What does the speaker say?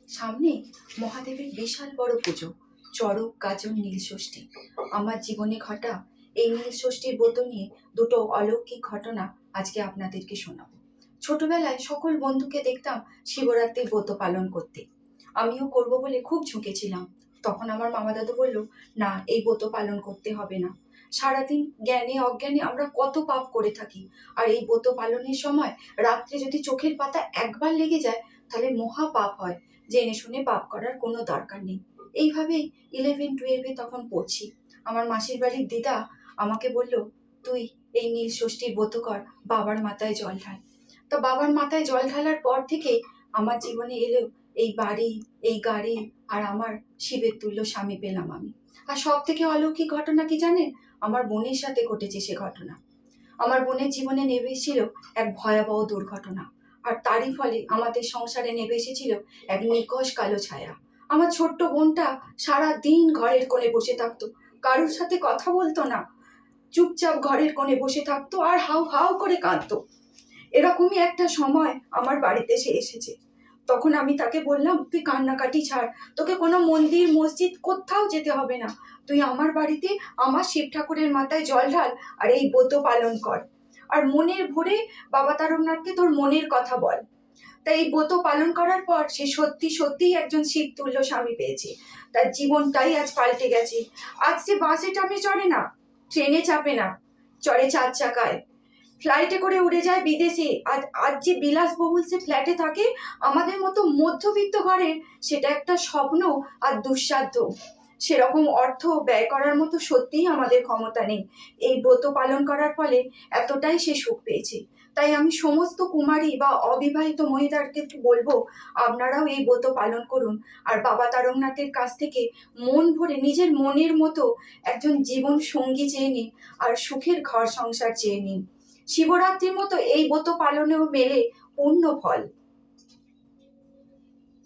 সামনে মহাদেবের বিশাল বড় পুজো, চড়ক গাজন নীলষষ্ঠী। আমার জীবনে ঘটা এই নীলষষ্ঠীর ব্রত নিয়ে দুটো অলৌকিক ঘটনা আজকে আপনাদেরকে শোনাবো। ছোটবেলায় সকল বন্ধুকে দেখতাম শিবরাত্রির ব্রত পালন করতে, আমিও করব বলে খুব ঝুঁকেছিলাম। তখন আমার মামা দাদু বলল, না, এই ব্রত পালন করতে হবে না। সারাদিন জ্ঞানে অজ্ঞানে আমরা কত পাপ করে থাকি, আর এই ব্রত পালনের সময় রাত্রে যদি চোখের পাতা একবার লেগে যায় তাহলে মহা পাপ হয়। জেনে শুনে পাপ করার কোনো দরকার নেই। এইভাবেই 11-12 তখন পড়ছি। আমার মাসির বাড়ির দিদা আমাকে বলল, তুই এই নীলষষ্ঠীর ব্রত কর, বাবার মাথায় জল ঢাল। তো বাবার মাথায় জল ঢালার পর থেকে আমার জীবনে এলো এই বাড়ি, এই গাড়ি, আর আমার শিবের তুল্য স্বামী পেলাম আমি। আর সব থেকে অলৌকিক ঘটনা কি জানেন? আমার বোনের সাথে ঘটেছে সে ঘটনা। আমার বোনের জীবনে নেমে এসেছিল এক ভয়াবহ দুর্ঘটনা, আর তারই ফলে আমাদের সংসারে নেমে এসেছিল এক নিকষ কালো ছায়া। আমার ছোট্ট বোনটা সারা দিন ঘরের কোণে বসে থাকতো, কারোর সাথে কথা বলতো না, চুপচাপ ঘরের কোণে বসে থাকতো আর হাউ হাউ করে কাঁদতো। এরকমই একটা সময় আমার বাড়িতে সে এসেছে। তখন আমি তাকে বললাম, তুই কান্নাকাটি ছাড়, তোকে কোনো মন্দির মসজিদ কোথাও যেতে হবে না, তুই আমার বাড়িতে আমার শিব ঠাকুরের মাথায় জল ঢাল আর এই ব্রত পালন কর, আর মনের ভরে বাবা তারকনাথকে তোর মনের কথা বল। তাই এই ব্রত পালন করার পর সে সত্যি সত্যিই একজন শিব তুল্য স্বামী পেয়েছে। তার জীবনটাই আজ পাল্টে গেছে। আজ সে বাসে ট্রামে চড়ে না, ট্রেনে চাপে না, চড়ে 4 চাকায়, ফ্লাইটে করে উড়ে যায় বিদেশে। আজ যে বিলাসবহুল সে ফ্ল্যাটে থাকে, আমাদের মতো মধ্যবিত্ত ঘরে সেটা একটা স্বপ্ন আর দুঃসাধ্য। সেরকম অর্থ ব্যয় করার মতো সত্যিই আমাদের ক্ষমতা নেই। এই ব্রত পালন করার ফলে এতটাই সে সুখ পেয়েছে। তাই আমি সমস্ত কুমারী বা অবিবাহিত মহিলাদেরকে বলবো, আপনারাও এই ব্রত পালন করুন, আর বাবা তারকনাথের কাছ থেকে মন ভরে নিজের মনের মতো একজন জীবন সঙ্গী চেয়ে নিন, আর সুখের ঘর সংসার চেয়ে নিন। শিবরাত্রির মতো এই ব্রত পালনেও মেলে পূর্ণ ফল।